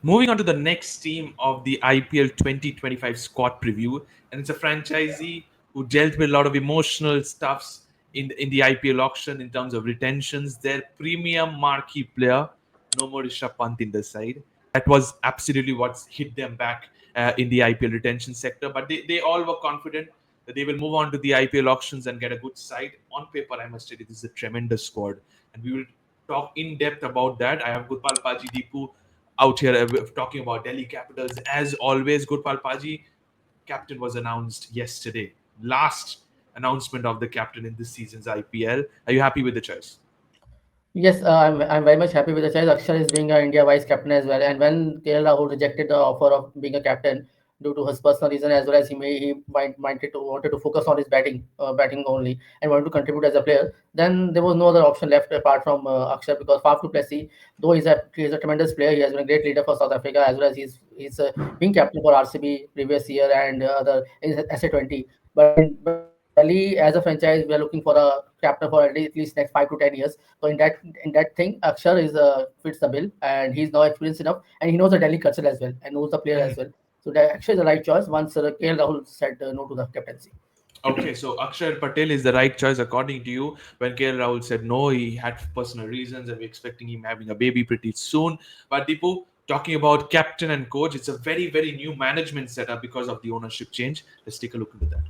Moving on to the next team of the IPL 2025 squad preview, and it's a franchisee who dealt with a lot of emotional stuffs in the IPL auction in terms of retentions. Their premium marquee player, no more Rishabh Pant in the side. That was absolutely what's hit them back in the IPL retention sector. But they all were confident that they will move on to the IPL auctions and get a good side. On paper, I must say, this is a tremendous squad, and we will talk in depth about that. I have Gopal Paji Deepu out here talking about Delhi Capitals. As always, Gurpal Paji, captain was announced yesterday. Last announcement of the captain in this season's IPL. Are you happy with the choice? Yes, I'm very much happy with the choice. Akshar is being an India vice captain as well. And when KL Rahul rejected the offer of being a captain due to his personal reason, as well as he wanted to focus on his batting only, and wanted to contribute as a player, then there was no other option left apart from Akshar, because Faf du Plessis, though he's a tremendous player, he has been a great leader for South Africa, as well as he's being captain for RCB previous year and other in SA20. But in Delhi, as a franchise, we are looking for a captain for at least next 5 to 10 years. So in that thing, Akshar is fits the bill, and he's now experienced enough, and he knows the Delhi culture as well, and knows the player as Mhm. well. So that Akshar is the right choice once KL Rahul said no to the captaincy. Okay, so Akshar Patel is the right choice according to you. When KL Rahul said no, he had personal reasons, and we're expecting him having a baby pretty soon. But Deepu, talking about captain and coach, it's a very, very new management setup because of the ownership change. Let's take a look into that.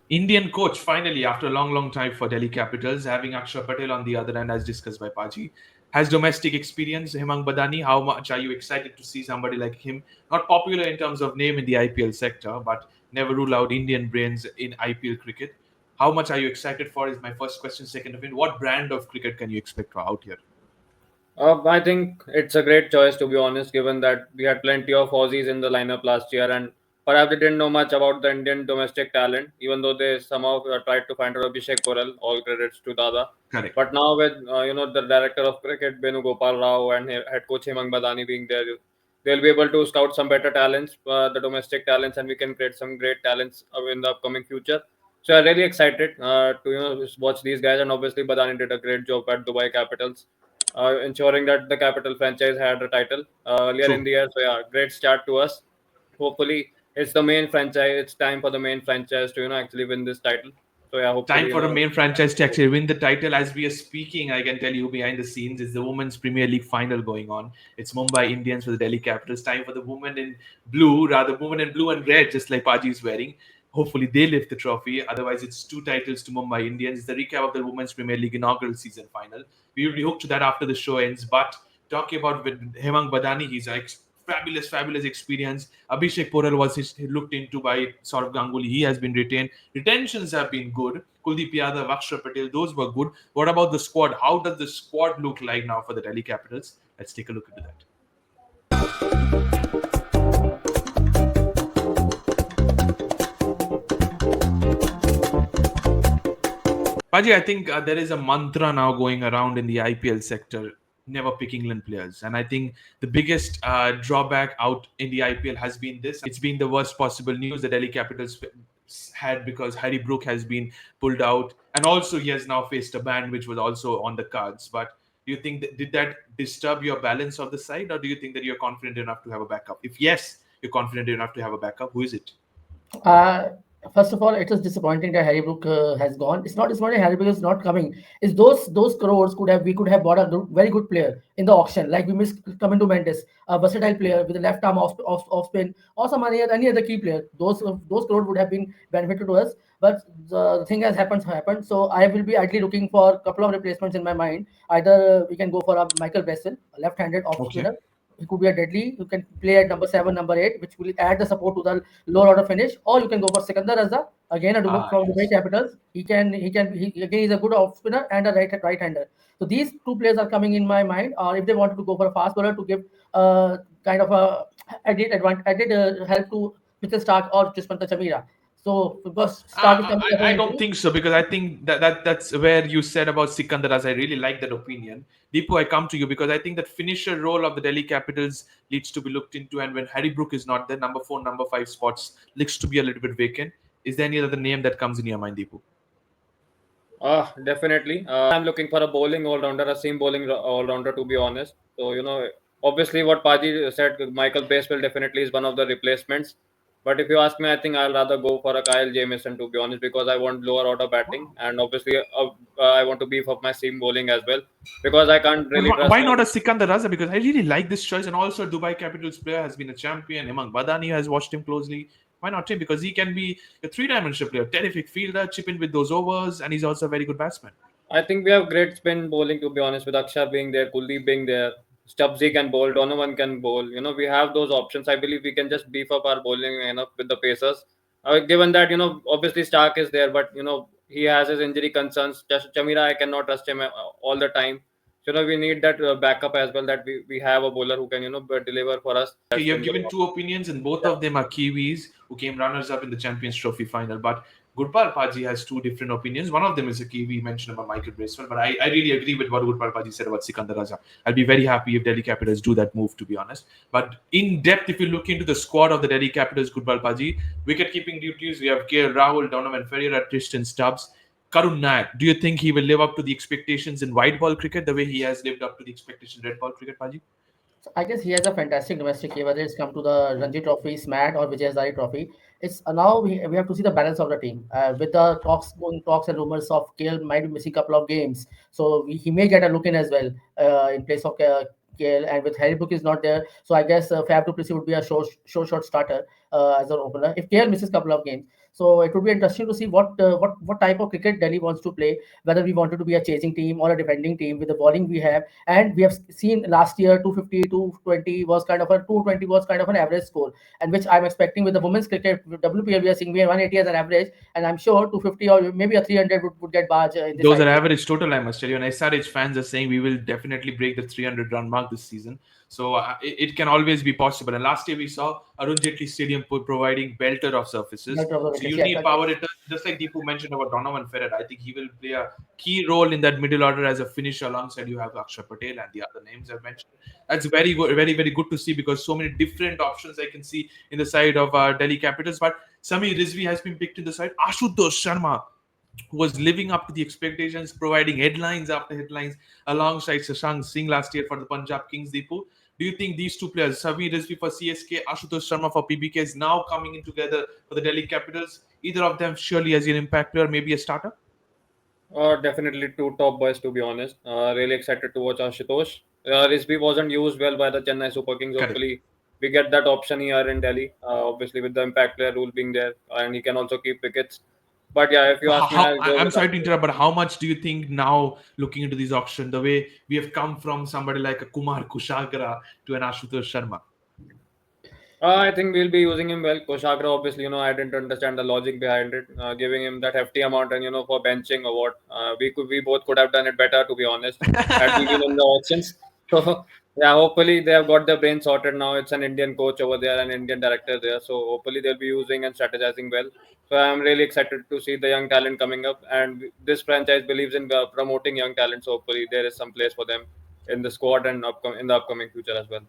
Indian coach finally after a long, long time for Delhi Capitals, having Akshar Patel on the other end, as discussed by Paji. Has domestic experience, Hemang Badani. How much are you excited to see somebody like him? Not popular in terms of name in the IPL sector, but never rule out Indian brains in IPL cricket. How much are you excited for? Is my first question. Second of it, what brand of cricket can you expect out here? I think it's a great choice, to be honest, given that we had plenty of Aussies in the lineup last year, and perhaps they didn't know much about the Indian domestic talent, even though they somehow tried to find out Abhishek Porel. All credits to Dada. Correct. But now with the director of cricket Benu Gopal Rao and head coach Hemang Badani being there, they'll be able to scout some better talents, the domestic talents, and we can create some great talents in the upcoming future. So I'm really excited to watch these guys, and obviously Badani did a great job at Dubai Capitals, ensuring that the Capital franchise had a title earlier in True. the year. So yeah, great start to us. Hopefully, it's the main franchise. It's time for the main franchise to actually win this title. So yeah, Time hopefully for a main franchise to actually win the title. As we are speaking, I can tell you behind the scenes is the Women's Premier League final going on. It's Mumbai Indians for the Delhi Capitals. Time for the women in blue, rather women in blue and red, just like Paji is wearing. Hopefully they lift the trophy. Otherwise, it's two titles to Mumbai Indians. It's the recap of the Women's Premier League inaugural season final. We will be hooked to that after the show ends. But talking about with Hemang Badani, he's like fabulous, fabulous experience. Abhishek Porel was looked into by Saurav Ganguly. He has been retained. Retentions have been good. Kuldeep Yadav, Akshar Patel, those were good. What about the squad? How does the squad look like now for the Delhi Capitals? Let's take a look into that. Paji, I think there is a mantra now going around in the IPL sector, never pick England players. And I think the biggest drawback out in the IPL has been this. It's been the worst possible news the Delhi Capitals had because Harry Brook has been pulled out. And also he has now faced a ban, which was also on the cards. But do you think did that disturb your balance of the side? Or do you think that you're confident enough to have a backup? If yes, you're confident enough to have a backup, who is it? Uh, First of all, it is disappointing that Harry Brook has gone. It's not that Harry Brook is not coming. It's those crores we could have bought a very good player in the auction, like we missed coming to Mendes, a versatile player with a left arm off spin, or any other key player. Those crores would have been benefited to us. But the thing has happened. So I will be actually looking for a couple of replacements in my mind. Either we can go for a Michael Bessel, a left-handed off Okay. spinner. He could be a deadly. You can play at number 7, number 8, which will add the support to the lower order finish, or you can go for Sikandar Raza, again a Ah, from Dubai yes. Capitals. He again is a good off spinner and a right hander. So these two players are coming in my mind. Or if they wanted to go for a fast bowler to give kind of a added help to Mitchell Stark or Juspanta Chamira. So because Stark is coming as I an don't entry. think so because I think that's where you said about Sikandar as I really like that opinion. Deepu, I come to you because I think that finisher role of the Delhi Capitals needs to be looked into, and when Harry Brook is not there, number 4, number 5 spots looks to be a little bit vacant. Is there any other name that comes in your mind, Deepu? Definitely. I'm looking for a bowling all-rounder, a seam bowling all-rounder, to be honest. So, obviously what Paji said, Michael Bracewell definitely is one of the replacements. But if you ask me, I think I'll rather go for a Kyle Jamieson, to be honest, because I want lower order batting. Wow. And obviously, I want to beef up my seam bowling as well, because I can't But really trust why not him. a Sikandar Raza? Because I really like this choice, and also Dubai Capitals player has been a champion. Among Badani has watched him closely. Why not him? Because he can be a three-dimensional player, terrific fielder, chip in with those overs, and he's also a very good batsman. I think we have great spin bowling, to be honest, with Akshar being there, Kuldeep being there, Stubbsy can bowl, Donovan can bowl. We have those options. I believe we can just beef up our bowling, with the pacers. Given that, obviously Stark is there, but, he has his injury concerns. Just Chamira, I cannot trust him all the time. So, we need that backup as well, that we have a bowler who can, deliver for us Okay, that you have spin bowling given two option. opinions, and both of them are Kiwis who came runners up in the Champions Trophy final. But Gurpal Paji has two different opinions. One of them is a Kiwi mentioned about Michael Bracewell, but I really agree with what Gurpal Paji said about Sikandar Raza. I'll be very happy if Delhi Capitals do that move, to be honest. But in depth, if you look into the squad of the Delhi Capitals, Gurpal Paji, wicket keeping duties, we have KL Rahul, Donovan Ferreira, Tristan Stubbs. Karun Nayak, do you think he will live up to the expectations in white ball cricket the way he has lived up to the expectation in red ball cricket, Paji? So I guess he has a fantastic domestic here, whether it's come to the Ranji Trophy, SMAT, or Vijay Hazare Trophy. It's now we have to see the balance of the team. With the talks and rumors of KL might be missing a couple of games, so he may get a look in as well in place of KL. And with Harry Brook is not there, so I guess Fab Duplessis would be a short starter as an opener if KL misses a couple of games. So it would be interesting to see what type of cricket Delhi wants to play. Whether we wanted to be a chasing team or a defending team with the bowling we have, and we have seen last year 250 220 was kind of a 220 was kind of an average score, and which I'm expecting with the women's cricket with WPL we are seeing we have 180 as an average, and I'm sure 250 or maybe a 300 would get barge in this Those are IPL. average total, I must tell you. And SRH fans are saying we will definitely break the 300 run mark this season. So it can always be possible. And last year we saw Arun Jaitley Stadium providing belter of surfaces. Better of the So wickets, you yes, need power hitters, just like Deepu mentioned about Donovan Ferrer. I think he will play a key role in that middle order as a finisher alongside you have Akshar Patel and the other names I've mentioned. That's very good, very, very good to see because so many different options I can see in the side of Delhi Capitals. But Sami Rizvi has been picked in the side. Ashutosh Sharma who was living up to the expectations, providing headlines after headlines alongside Shashank Singh last year for the Punjab Kings Deepu. Do you think these two players, Savi Rizvi for CSK, Ashutosh Sharma for PBK, is now coming in together for the Delhi Capitals? Either of them surely as an impact player, maybe a starter? Definitely two top boys, to be honest. Really excited to watch Ashutosh. Risby wasn't used well by the Chennai Super Kings. Correct. Hopefully, we get that option here in Delhi. Obviously, with the impact player rule being there, and he can also keep wickets. But yeah, if you So ask me, I'll go I'm with sorry to Ashutosh. interrupt, but how much do you think now, looking into this auction, the way we have come from somebody like a Kumar Kushagra to an Ashutosh Sharma? I think we'll be using him well. Koshagra, obviously, I didn't understand the logic behind it, giving him that hefty amount and for benching or what. We both could have done it better, to be honest, had we been in the auctions. So yeah, hopefully they have got their brain sorted now. It's an Indian coach over there, an Indian director there. So hopefully they'll be using and strategizing well. So I'm really excited to see the young talent coming up, and this franchise believes in promoting young talent. So hopefully there is some place for them in the squad and in the upcoming future as well.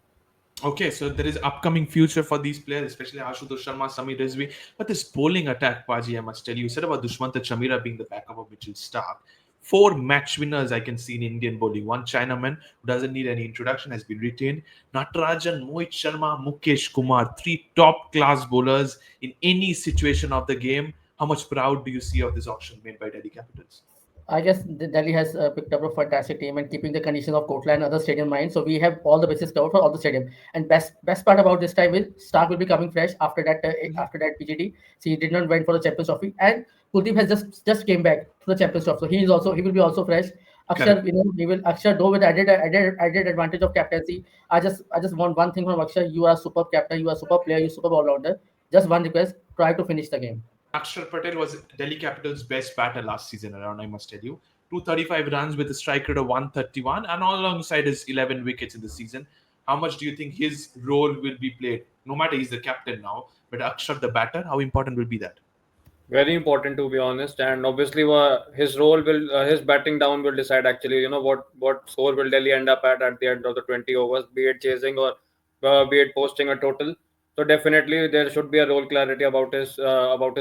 Okay, so there is upcoming future for these players, especially Ashutosh Sharma, Sami Rizvi. But this bowling attack, Paji, I must tell you, you said about Dushmanta Chamira being the backup of Mitchell Stark. Four match winners I can see in Indian bowling. One Chinaman who doesn't need any introduction has been retained. Natarajan, Mohit Sharma, Mukesh Kumar, three top class bowlers in any situation of the game. How much proud do you see of this auction made by Delhi Capitals? I guess Delhi has picked up a fantastic team and keeping the conditions of Kotla and other stadium in mind. So we have all the bases covered for all the stadium. And best part about this time is Stark will be coming fresh after that PGD. So he did not went for the Champions Trophy, and Kuldeep has just came back to the Champions Trophy. So he will be also fresh. Correct. Akshar, he will Akshar though with added advantage of captaincy. I just want one thing from Akshar. You are a superb captain. You are a super player. You are a super all rounder. Just one request: try to finish the game. Akshar Patel was Delhi Capitals' best batter last season around, I must tell you. 235 runs with a strike rate of 131 and all alongside his 11 wickets in the season. How much do you think his role will be played? No matter he's the captain now, but Akshar the batter, how important will be that? Very important, to be honest, and obviously his role will his batting down will decide actually what score will Delhi end up at the end of the 20 overs, be it chasing or be it posting a total. So definitely there should be a role clarity about his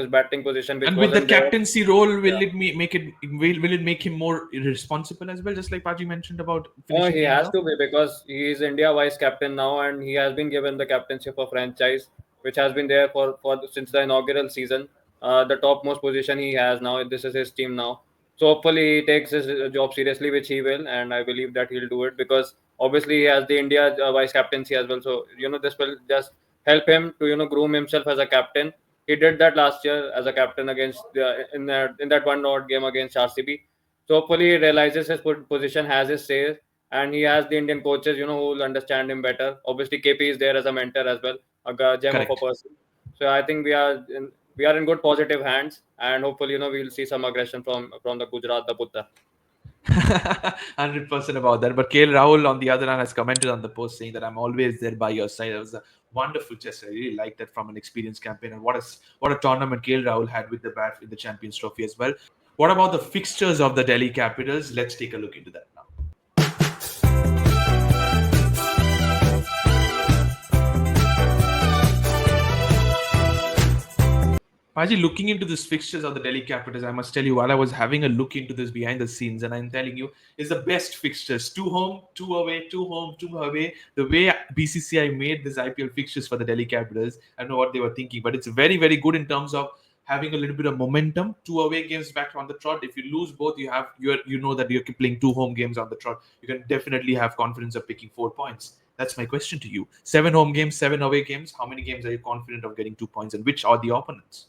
batting position, which And with the wasn't there. captaincy role, Yeah. will it make him more irresponsible as well? Just like Paji mentioned about No, finishing he games has off. to be because he is India vice captain now, and he has been given the captaincy of a franchise, which has been there for since the inaugural season. The topmost position he has now. This is his team now. So hopefully he takes his job seriously, which he will, and I believe that he'll do it because obviously he has the India vice captaincy as well. So this will just help him to groom himself as a captain. He did that last year as a captain against in that one odd game against RCB. So hopefully he realizes his position has his say, and he has the Indian coaches, who will understand him better. Obviously, KP is there as a mentor as well, gem of a Correct. person. So I think we are in good positive hands, and hopefully, we'll see some aggression from the Gujarat, the Putta. 100% about that. But KL Rahul, on the other hand, has commented on the post saying that I'm always there by your side. That was a wonderful gesture. I really like that from an experienced campaign. And what a tournament KL Rahul had with the bat in the Champions Trophy as well. What about the fixtures of the Delhi Capitals? Let's take a look into that now. Paji, looking into these fixtures of the Delhi Capitals, I must tell you, while I was having a look into this behind the scenes, and I'm telling you, is the best fixtures. Two home, two away, two home, two away. The way BCCI made this IPL fixtures for the Delhi Capitals, I don't know what they were thinking, but it's very, very good in terms of having a little bit of momentum. Two away games back on the trot. If you lose both, you know that you're playing two home games on the trot. You can definitely have confidence of picking 4 points. That's my question to you. 7 home games, 7 away games. How many games are you confident of getting 2 points, and which are the opponents?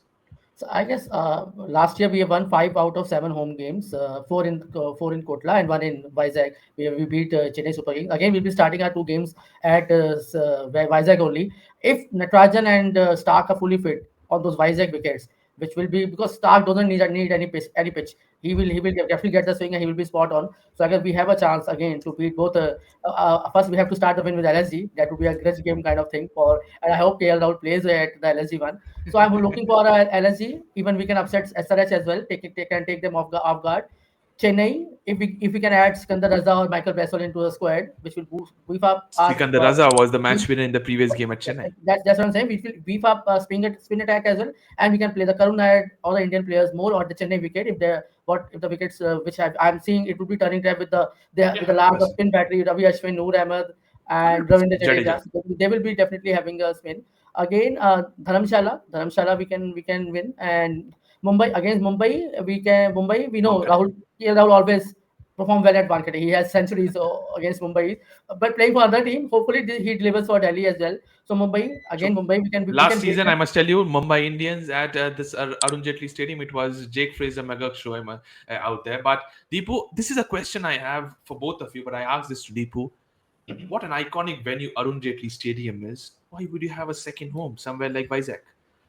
So I guess last year we have won 5 out of 7 home games, four in Kotla and one in Vizag. We beat Chennai Super Kings. Again, we'll be starting our 2 games at Vizag only. If Natarajan and Stark are fully fit on those Vizag wickets, which will be because Stark doesn't need any pitch. He will definitely get the swing and he will be spot on. So I guess we have a chance again to beat both. First, we have to start the win with LSG. That would be a grudge game kind of thing for. And I hope KL Rahul plays at the LSG one. So I'm looking for a LSG. Even we can upset SRH as well. Take them off guard. Chennai, if we can add Skandar Raza or Michael Bessel into the squad, which will beef up our. Sikandar Raza was the match winner in the previous game at Chennai. That's what I'm saying. We will beef up spin attack as well, and we can play the Karun Nair or the Indian players more on the Chennai wicket. If the wickets which I'm seeing, it will be turning time with the large of 100%. spin battery, Ravi Ashwin, Noor Ahmed, and 100%. Ravindra Jadeja. Jadeja. So they will be definitely having a spin. Again, Dharamshala, we can win, and Mumbai against Mumbai, we know Wankhede. Rahul always perform well at Wankhede. He has centuries against Mumbai, but playing for other team, hopefully he delivers for Delhi as well. So True. Mumbai, we can Last beat season, I them. must tell you, Mumbai Indians at this Arun Jaitley Stadium, it was Jake Fraser, Megak Shoaim out there. But Deepu, this is a question I have for both of you, but I asked this to Deepu. What an iconic venue Arun Jaitley Stadium is. Why would you have a second home somewhere like Vizag?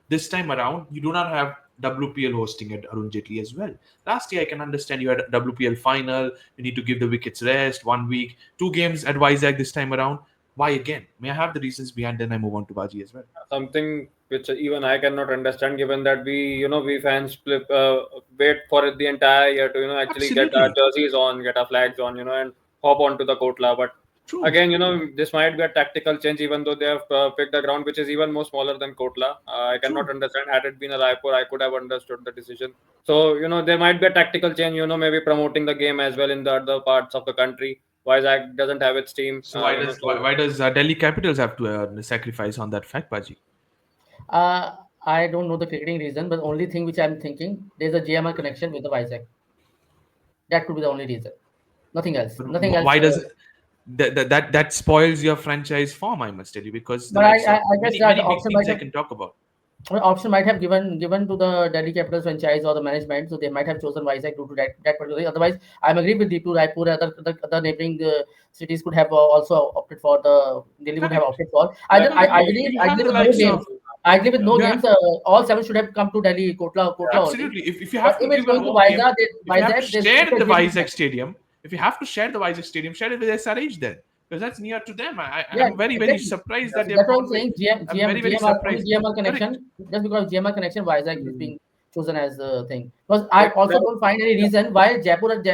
This time around, you do not have WPL hosting at Arun Jaitley as well. Last year, I can understand you had a WPL final. You need to give the wickets rest 1 week. 2 games at Vizag this time around. Why again? May I have the reasons behind? Then I move on to Baji as well. Something which even I cannot understand, given that we fans wait for it the entire year to actually get our Absolutely jerseys on, get our flags on, and hop onto the Kotla. But true. again, this might be a tactical change, even though they have picked a ground which is even more smaller than Kotla. I cannot True. understand. Had it been a Raipur, I could have understood the decision. So there might be a tactical change. Maybe promoting the game as well in the other parts of the country. Vizag doesn't have its team. So why does Delhi Capitals have to sacrifice on that fact, Baji? Uh, I don't know the cricketing reason, but the only thing which I'm thinking, there's a GMR connection with the Vizag. That could be the only reason. Nothing else. But Nothing else. why does that spoils your franchise form? I must tell you, because the But I, likes I, of I guess many that many the big option teams might I have can talk about. option might have given to the Delhi Capitals franchise or the management, so they might have chosen Vizag due to that particular. Otherwise, I'm agree with Deepu. Raipur, other neighboring cities could have also opted for the Delhi would have Correct. opted for. Yeah, I You, believe you I have believe the with no likes games. of I agree with no you games. All 7 should have come to Delhi, Kotla only. absolutely. If you But have to if it's give a going to home game, if you have to Vizag, there's share a the GM Vizag connection. Stadium, if you have to share the Vizag Stadium, share it with SRH then, because that's near to them. Yeah, I'm very very exactly. surprised that yeah. they've That's what I'm gone with. saying. I'm very very GMR, only surprised. GMR Correct. connection. Just because of GMR connection, Vizag is Mm. being chosen as the thing. Because I They could also have, don't find any reason why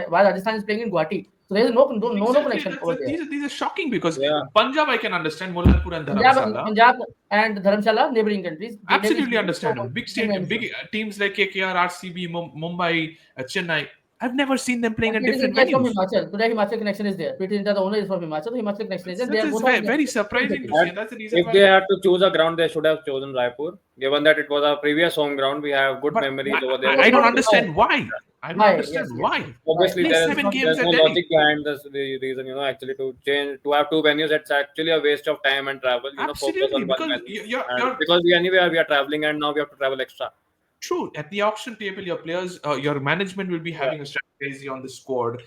why Rajasthan is playing in Guwahati. So there is no Exactly. connection over there. These are shocking because Yeah. Punjab I can understand, Mullanpur and Punjab, Dharamsala. Punjab and Dharamshala, neighboring countries, Delhi Absolutely is so understandable. much, Big no stadium, issue. big teams like KKR, RCB, Mumbai, Chennai. I've never seen them playing And at Pretty different Zinta is from venues. Himachal. Today Himachal connection is there. Pretty Zinta, the owner, is from Himachal. So Himachal connection is there. They are That's both of very same surprising to city. see, And and that's the reason if why. they had to choose a ground, they should have chosen Raipur. Given that it was our previous home ground, we have good But memories over there. I No, don't not understand why. I don't why? understand Yes, yes, yes. why. Why? Obviously, Play That is seven not games there's at no Delhi. logic behind this. The reason, actually to have two venues, it's actually a waste of time and travel. Focus Absolutely, on one because venue, and you're because we are traveling, and now we have to travel extra. true. At the auction table, your players, your management will be Yeah, having a strategy on the squad,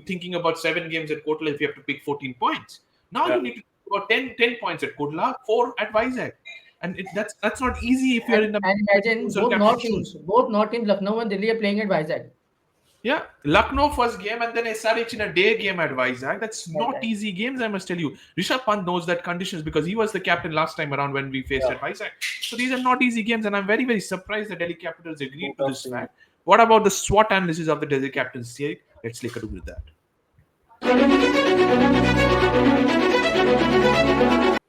thinking about 7 games at Kotla if you have to pick 14 points. Now yeah. you need to think about 10 points at Kotla, 4 at Vizag. And that's not easy if you're in the and imagine or captain shoes. both North teams, Lucknow and Delhi, are playing at Vizag. Yeah, Lucknow first game and then SRH in a day game at Vizag. That's not Vizag. easy games, I must tell you. Rishabh Pant knows that conditions because he was the captain last time around when we faced Yeah. at Vizag. So these are not easy games, and I'm very, very surprised that Delhi Capitals Two agreed to tough this teams. fact. What about the SWOT analysis of the Delhi Captains here? Let's take a look at that.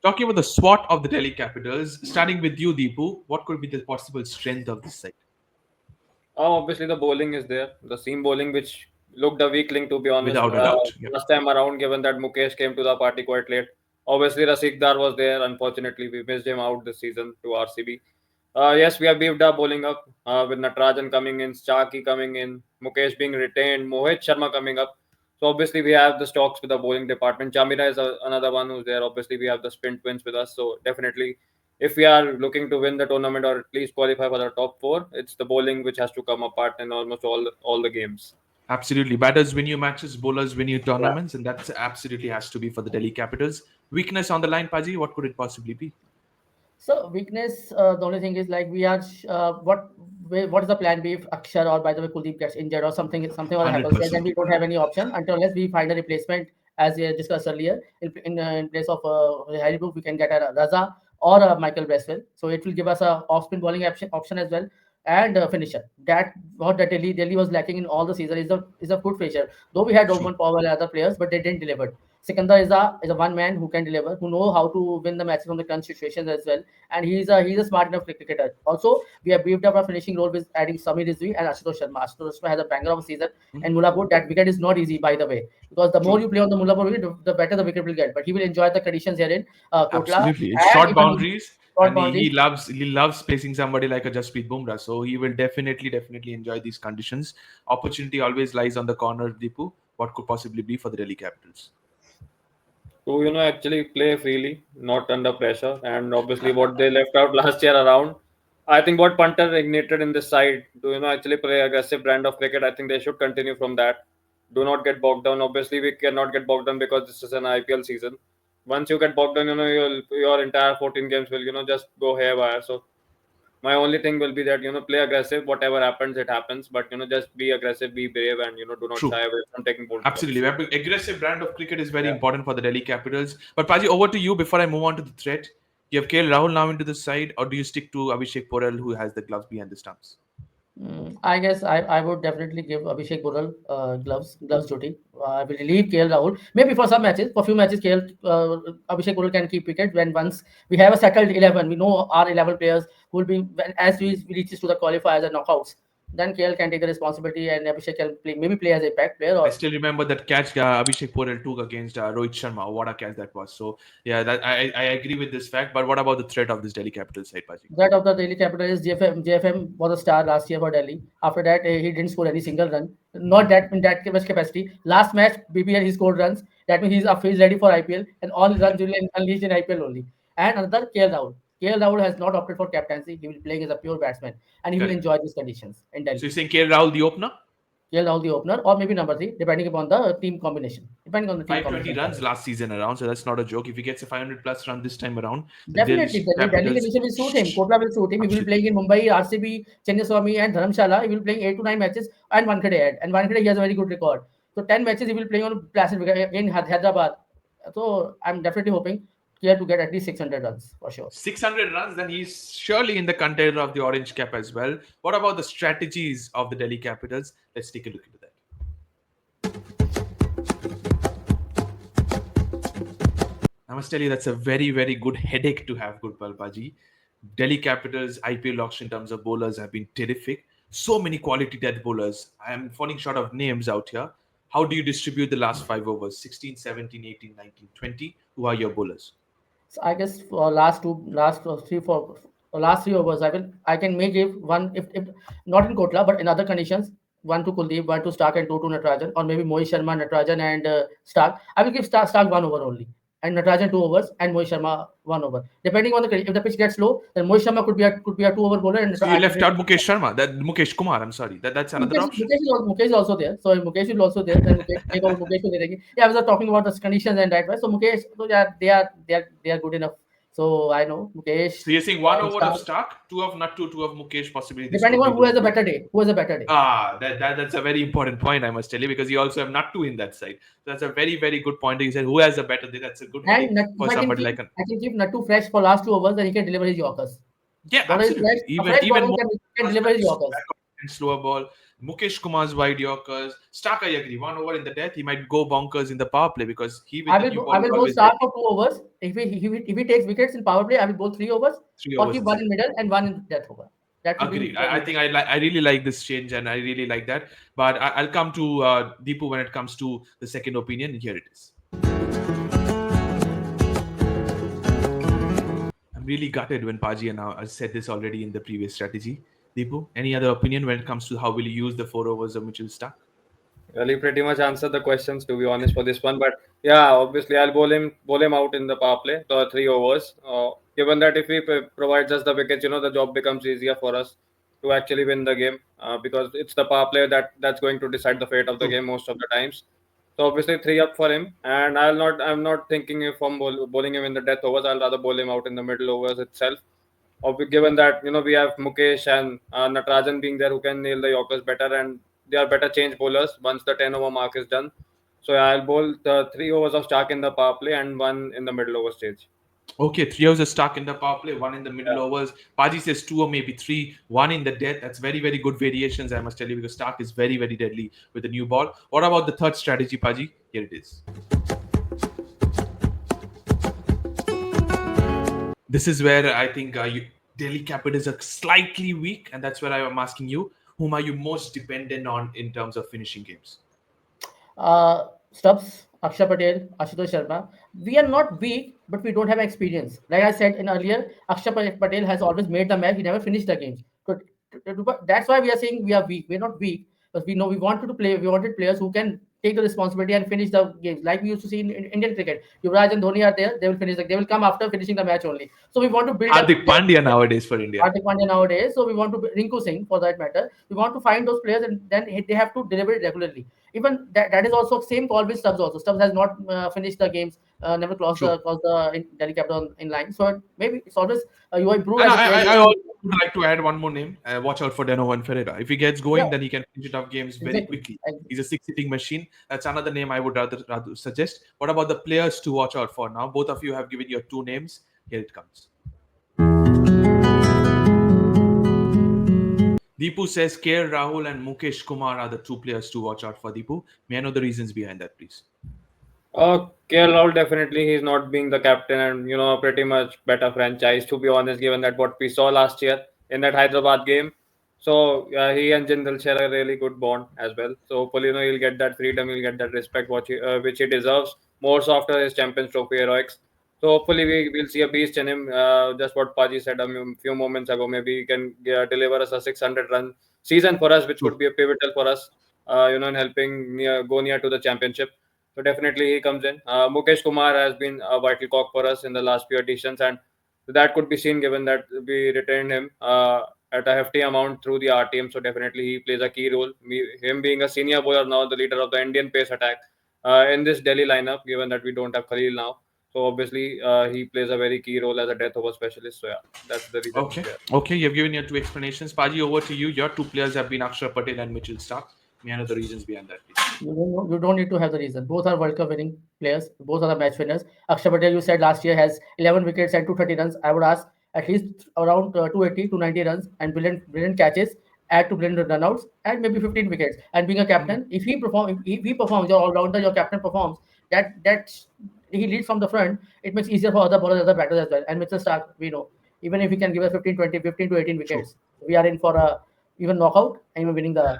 Talking about the SWOT of the Delhi Capitals, starting with you, Deepu, what could be the possible strength of this side? Obviously, the bowling is there. The seam bowling, which looked a weak link, to be honest, Without a doubt. Yeah. last time around, given that Mukesh came to the party quite late. Obviously, Rasikdar was there. Unfortunately, we missed him out this season to RCB. Yes, we have beefed our bowling up with Natarajan coming in, Starkey coming in, Mukesh being retained, Mohit Sharma coming up. So obviously we have the stocks with the bowling department. Jamira is another one who's there. Obviously we have the spin twins with us. So definitely, if we are looking to win the tournament or at least qualify for the top four, it's the bowling which has to come apart in almost all the games. Absolutely. Batters win you matches, bowlers win you Yeah. tournaments, and that absolutely has to be for the Delhi Capitals. Weakness on the line, Paji, what could it possibly be? So weakness, the only thing is like we are what is the plan B if Akshar or by the way Kuldeep gets injured or something or happens there, then 100%. we don't have any option until unless we find a replacement as we discussed earlier. In place of Harry Brook, we can get a Raza or a Michael Bresswell. So it will give us a off spin bowling option as well and a finisher. That what the Delhi was lacking in all the season is a good finisher. Though we had True. Roman Powell and other players, but they didn't deliver. Sikandar is a one man who can deliver, who know how to win the matches from the crunch situations as well, and he's a smart enough cricketer. Also, we have beefed up our finishing role with adding Samir Rizvi and Ashutosh Sharma. Ashutosh Sharma has a banger of a season, and Mullapur, that wicket is not easy by the way, because the more True. you play on the Mullapur wicket, the better the wicket will get. But he will enjoy the conditions here in Kotla, Absolutely. It's and short even boundaries, short and boundaries. he loves placing somebody like a Jasprit Bumrah. So he will definitely enjoy these conditions. Opportunity always lies on the corner, Deepu. What could possibly be for the Delhi Capitals? To actually play freely, not under pressure, and obviously what they left out last year around. I think what Punter ignited in this side to actually play aggressive brand of cricket. I think they should continue from that. Do not get bogged down. Obviously, we cannot get bogged down because this is an IPL season. Once you get bogged down, your entire 14 games will just go haywire. So my only thing will be that play aggressive. Whatever happens, it happens. But just be aggressive, be brave, and do not True. shy away from taking bold Absolutely. calls. Aggressive brand of cricket is very Yeah. important for the Delhi Capitals. But Paji, over to you before I move on to the threat. You have KL Rahul now into the side, or do you stick to Abhishek Porel, who has the gloves behind the stumps? I guess I would definitely give Abhishek Burrell gloves duty. I will leave KL Rahul maybe for some matches. For few matches, Abhishek Burrell can keep wicket when once we have a settled 11. We know our 11 players who will be as we reaches to the qualifiers and knockouts. Then KL can take the responsibility and Abhishek can play as a back player I or still remember that catch Abhishek Porel took against Rohit Sharma. What a catch that was. So, yeah, I agree with this fact. But what about the threat of this Delhi Capitals side, Paji? that of the Delhi Capitals. JFM was a star last year for Delhi. After that, he didn't score any single run. Not that in that much capacity. Last match, BPL, he scored runs. That means he's ready for IPL, and all runs will be unleashed in IPL only. And another, KL Rahul. KL Rahul has not opted for captaincy. He will be playing as a pure batsman, and he will Correct. enjoy these conditions in So, Delhi. you're saying KL Rahul the opener? KL Rahul the opener, or maybe number three, depending upon the team combination. Depending on the team 520 combination. runs last season around, so that's not a joke. If he gets a 500 plus run this time around, the Delhi Definitely, Delhi Capitals. condition will suit him. Kotla will suit him. He will be Absolutely. playing in Mumbai, RCB, Chennai Swami, and Dharamshala. He will be playing 8 to 9 matches and one Wankhede ahead. And one Wankhede, he has a very good record. So 10 matches he will play on placid wicket in Hyderabad. So I'm definitely hoping here to get at least 600 runs for sure. 600 runs, then he's surely in the container of the orange cap as well. What about the strategies of the Delhi Capitals? Let's take a look into that. I must tell you that's a very, very good headache to have, Gurpal Paji. Delhi Capitals IPL auction in terms of bowlers have been terrific. So many quality death bowlers. I am falling short of names out here. How do you distribute the last 5 overs? 16, 17, 18, 19, 20? Who are your bowlers? So I guess for last three, four, last 3 overs, I can make give one if not in Kotla, but in other conditions. One to Kuldeep, one to Stark, and two to Natarajan, or maybe Mohit Sharma, Natarajan, and Stark. I will give Stark 1 over only, and Natarajan 2 overs, and Mohit Sharma 1 over. Depending on the if the pitch gets low, then Mohit Sharma could be a 2 over bowler, and So you left out Mukesh Sharma. That Mukesh Kumar. I'm sorry. That's another option. Mukesh is also there. So if Mukesh is also there, then Mukesh will देंगे. Yeah, I was talking about the conditions and that, right? So Mukesh, so yeah, they are good enough. So I know Mukesh. So you're saying 1 over of Stark, two of Nattu, two of Mukesh, possibly. Depending on who has a better day. Who has a better day? That's a very important point, I must tell you, because you also have Nattu in that side. So that's a very, very good point. You said who has a better day. That's a good headache And for somebody like I can keep Nattu fresh for last 2 overs, then he can deliver his Yorkers. Yeah, Bowler is absolutely. fresh, a fresh Even bowler more can deliver his Yorkers. and slower ball. Mukesh Kumar's wide Yorkers. Stark, I agree. 1 over in the death, he might go bonkers in the power play because he with I the will new go, ball I will is go always Stark ready. for 2 overs. If he takes wickets in power play, I will go 3 overs, 3 overs keep is one it. in middle and one in death over. That will be Agreed. I think I really like this change and I really like that. But I'll come to Deepu when it comes to the second opinion. Here it is. I'm really gutted when Paji and I said this already in the previous strategy. Deepu, any other opinion when it comes to how will you use the 4 overs of Mitchell Stark? Well, he pretty much answered the questions to be honest for this one. But yeah, obviously I'll bowl him out in the power play, the 3 overs. Given that if he provides us the wickets, the job becomes easier for us to actually win the game because it's the power play that's going to decide the fate of the True. game most of the times. So obviously 3 up for him, and I'm not thinking if I'm bowling him in the death overs. I'll rather bowl him out in the middle overs itself. Given that we have Mukesh and Natarajan being there who can nail the Yorkers better, and they are better change bowlers once the 10 over mark is done. So yeah, I'll bowl the 3 overs of Stark in the power play and one in the middle over stage. Okay, 3 overs are stuck in the power play, one in the middle Yeah. overs. Paji says 2 or maybe 3, one in the death. That's very, very good variations, I must tell you, because Stark is very, very deadly with the new ball. What about the third strategy, Paji? Here it is. This is where I think Delhi Capitals are slightly weak, and that's where I am asking you, whom are you most dependent on in terms of finishing games? Stubbs, Akshar Patel, Ashutosh Sharma. We are not weak, but we don't have experience. Like I said in earlier, Patel has always made the match. He never finished the games. But that's why we are saying we are weak. We're not weak, because we know we wanted to play. We wanted players who can take the responsibility and finish the games, like we used to see in Indian cricket. Yuvraj and Dhoni are there. They will finish. They will come after finishing the match only. So we want to build up Hardik Pandya nowadays for India. Hardik Pandya nowadays. So we want to Rinku Singh for that matter. We want to find those players, and then they have to deliver it regularly. Even that is also same call with Stubbs also. Stubbs has not finished the games, never True. crossed the Delhi Capital in line. So maybe it's always you improve And as a player. I also would like to add one more name. Watch out for Denovan Ferreira. If he gets going, Yeah, then he can finish it off games very exactly. quickly. He's a six-hitting machine. That's another name I would rather suggest. What about the players to watch out for now? Both of you have given your 2 names. Here it comes. Deepu says KL Rahul and Mukesh Kumar are the 2 players to watch out for. Deepu, may I know the reasons behind that, please? KL definitely he's not being the captain, and pretty much better franchise to be honest, given that what we saw last year in that Hyderabad game. So he and Jindal share a really good bond as well. So hopefully he'll get that freedom, he'll get that respect which he deserves more so after his Champions Trophy heroics. So hopefully we'll see a beast in him. Just what Paji said a few moments ago. Maybe he can deliver us a 600-run season for us, which True. could be a pivotal for us. In helping go near to the championship. So definitely he comes in. Mukesh Kumar has been a vital cog for us in the last few editions, and that could be seen given that we retained him at a hefty amount through the RTM. So definitely he plays a key role. Him being a senior bowler now, the leader of the Indian pace attack in this Delhi lineup, given that we don't have Khalil now. So obviously he plays a very key role as a death over specialist. So yeah, that's the reason he's Okay. there. Okay, you've given your 2 explanations. Paji, over to you. Your 2 players have been Akshar Patel and Mitchell Stark. May I know the reasons behind that, please? You don't need to have the reason. Both are World Cup winning players. Both are the match winners. Akshar Patel, you said last year, has 11 wickets and 230 runs. I would ask at least around 280 to 90 runs and brilliant catches. Add to brilliant runouts and maybe 15 wickets. And being a captain, if he performs, your all rounder, your captain performs, that he leads from the front, it makes easier for other bowlers, other batters as well. And Mitchell Stark, we know, even if he can give us 15, 20, 15 to 18 True. wickets, we are in for a even knockout and even winning the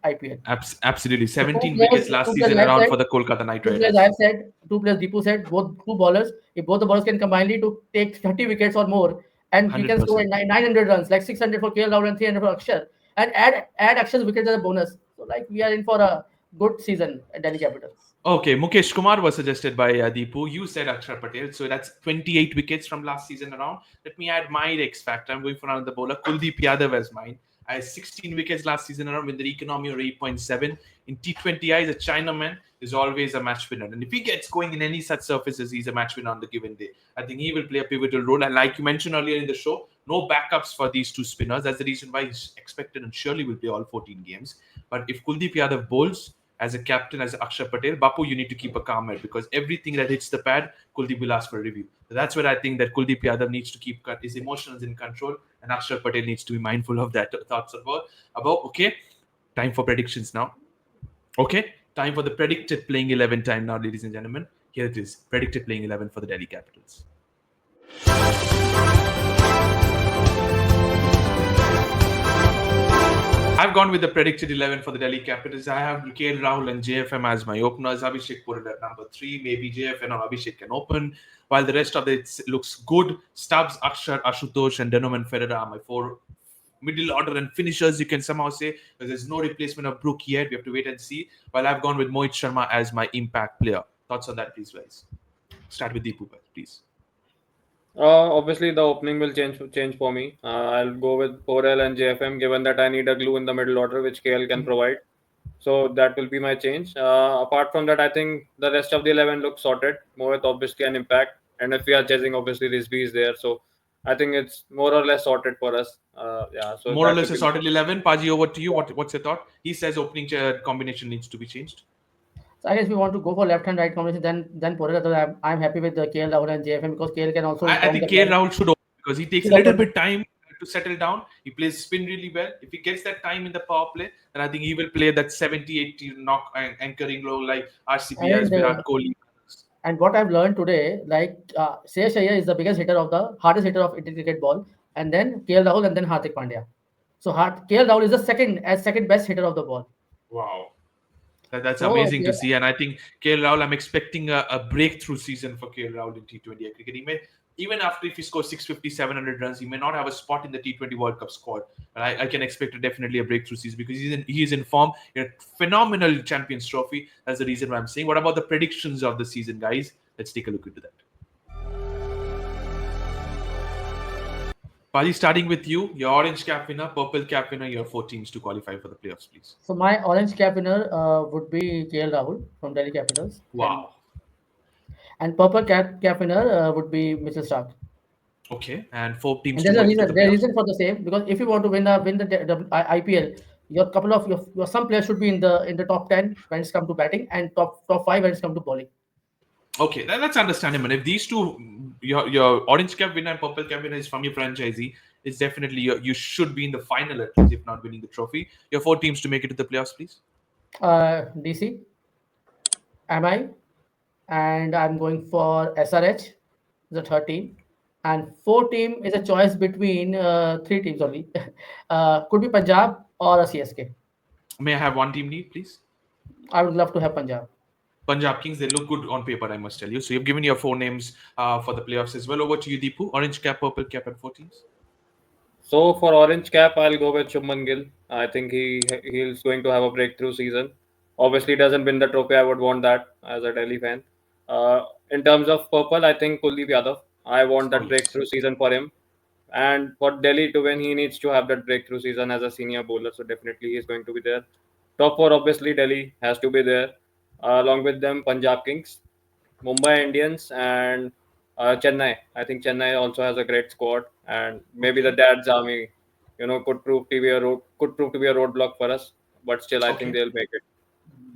IPL. Absolutely. So 17 wickets last season around for the Kolkata Knight two players Riders. I have said, two players Deepu said, both two bowlers. If both the bowlers can combinely to take 30 wickets or more, and we can score 100%. 900 runs, like 600 for KL Rahul and 300 for Akshar, and add Akshar's wickets as a bonus. So like we are in for a good season at Delhi Capitals. Okay, Mukesh Kumar was suggested by Deepu. You said Akshar Patel, so that's 28 wickets from last season around. Let me add my X factor. I'm going for another bowler. Kuldeep Yadav as mine. I had 16 wickets last season around with the economy of 8.7. In T20I, a Chinaman is always a match winner. And if he gets going in any such surfaces, he's a match winner on the given day. I think he will play a pivotal role. And like you mentioned earlier in the show, no backups for these two spinners. That's the reason why he's expected and surely will play all 14 games. But if Kuldeep Yadav bowls, as a captain, as Akshar Patel, Bapu, you need to keep a calm head because everything that hits the pad, Kuldeep will ask for a review. So that's where I think that Kuldeep Yadav needs to keep his emotions in control, and Akshar Patel needs to be mindful of that thoughts about. Okay, time for predictions now. Okay, time for the predicted playing 11 time now, ladies and gentlemen. Here it is, predicted playing 11 for the Delhi Capitals. I've gone with the predicted 11 for the Delhi Capitals. I have KL Rahul and JFM as my openers. Abhishek put it at number 3. Maybe JFM or Abhishek can open. While the rest of it looks good. Stubbs, Akshar, Ashutosh, and Denoman Ferreira are my 4 middle order and finishers, you can somehow say, because there's no replacement of Brook yet. We have to wait and see. While I've gone with Mohit Sharma as my impact player. Thoughts on that, please, guys? Start with Deepu, please. Obviously, the opening will change for me. I'll go with Porel and JFM, given that I need a glue in the middle order, which KL can provide. So that will be my change. Apart from that, I think the rest of the 11 looks sorted. Mohit obviously an impact, and if we are chasing, obviously Rizvi is there. So I think it's more or less sorted for us. Yeah. So more or that less will a be sorted 11. Paji, over to you. What's your thought? He says opening combination needs to be changed. So I guess we want to go for left hand right combination. Then Porel, I'm happy with the KL Rahul and JFM because KL can also I inform think the KL player. Rahul should open because he takes a little bit time to settle down. He plays spin really well. If he gets that time in the power play, then I think he will play that 70-80 knock anchoring role like RCB as Virat Kohli. And what I've learned today, like Shreyas Iyer is the biggest hitter of the hardest hitter of Indian cricket ball, and then KL Rahul and then Hardik Pandya. So KL Rahul is the second best hitter of the ball. Wow. That's So, amazing to see. And I think KL Rahul, I'm expecting a breakthrough season for KL Rahul in T20 cricket. He may, even after if he scores 650, 700 runs, he may not have a spot in the T20 World Cup squad. But I can expect definitely a breakthrough season because he's in form. A phenomenal Champions Trophy. That's the reason why I'm saying. What about the predictions of the season, guys? Let's take a look into that. Pali, starting with you, your orange cap winner, purple cap winner, your 4 teams to qualify for the playoffs, please. So my orange cap winner would be KL Rahul from Delhi Capitals. Wow. And purple cap winner would be Mitchell Stark. Okay, and 4 teams And to there's a make it to reason. the There's a playoffs. reason for the same because if you want to win the IPL, your some players should be in the top 10 when it's come to batting and top 5 when it's come to bowling. Okay, that's understandable. If these two, your orange cap winner and purple cap winner is from your franchisee, it's definitely you should be in the final at least, if not winning the trophy. Your 4 teams to make it to the playoffs, please. DC, MI, and I'm going for SRH, the third team. And 4 team is a choice between 3 teams only. Could be Punjab or a CSK. May I have 1 team lead, please? I would love to have Punjab. Punjab Kings, they look good on paper, I must tell you. So you've given your 4 names for the playoffs as well. Over to you, Deepu. Orange cap, purple cap, and 4 teams. So for orange cap, I'll go with Shubman Gill. I think he's going to have a breakthrough season. Obviously, doesn't win the trophy. I would want that as a Delhi fan. In terms of purple, I think Kuldeep Yadav. I want that breakthrough season for him. And for Delhi to win, he needs to have that breakthrough season as a senior bowler. So definitely he's going to be there. Top 4, obviously, Delhi has to be there. Along with them, Punjab Kings, Mumbai Indians, and Chennai. I think Chennai also has a great squad, and maybe the Dad's Army, could prove to be a roadblock for us. But still, I think they'll make it.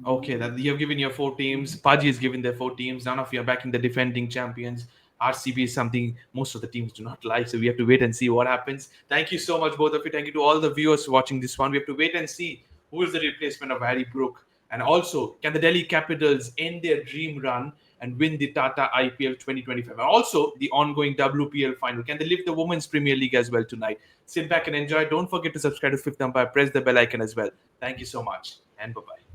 Okay, that you have given your 4 teams. Paji has given their 4 teams. None of you are backing the defending champions. RCB is something most of the teams do not like, so we have to wait and see what happens. Thank you so much, both of you. Thank you to all the viewers watching this one. We have to wait and see who is the replacement of Harry Brook. And also, can the Delhi Capitals end their dream run and win the Tata IPL 2025. And also the ongoing WPL final. Can they lift the Women's Premier League as well tonight? Sit back and enjoy. Don't forget to subscribe to Fifth Umpire. Press the bell icon as well. Thank you so much, and bye-bye.